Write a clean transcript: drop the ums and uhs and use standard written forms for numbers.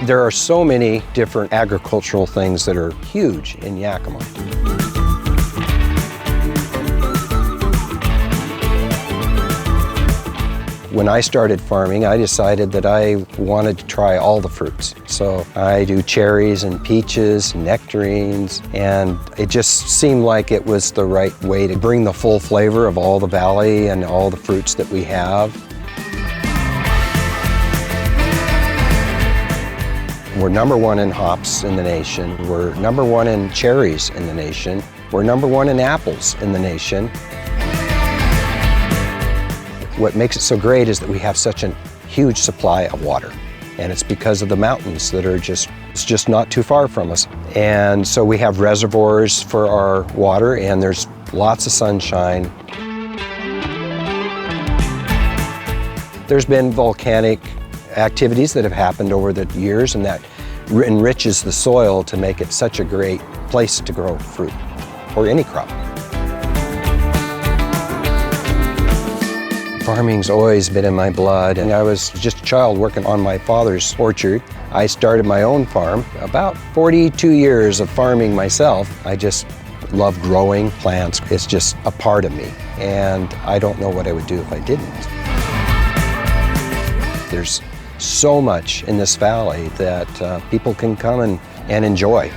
There are so many different agricultural things that are huge in Yakima. When I started farming, I decided that I wanted to try all the fruits. So I do cherries and peaches, nectarines, and it just seemed like it was the right way to bring the full flavor of all the valley and all the fruits that we have. We're #1 in hops in the nation. We're #1 in cherries in the nation. We're #1 in apples in the nation. What makes it so great is that we have such a huge supply of water. And it's because of the mountains that are it's just not too far from us. And so we have reservoirs for our water, and there's lots of sunshine. There's been volcanic activities that have happened over the years, and that enriches the soil to make it such a great place to grow fruit or any crop. Farming's always been in my blood, and I was just a child working on my father's orchard. I started my own farm, about 42 years of farming myself. I just love growing plants. It's just a part of me, and I don't know what I would do if I didn't. There's so much in this valley that people can come and enjoy.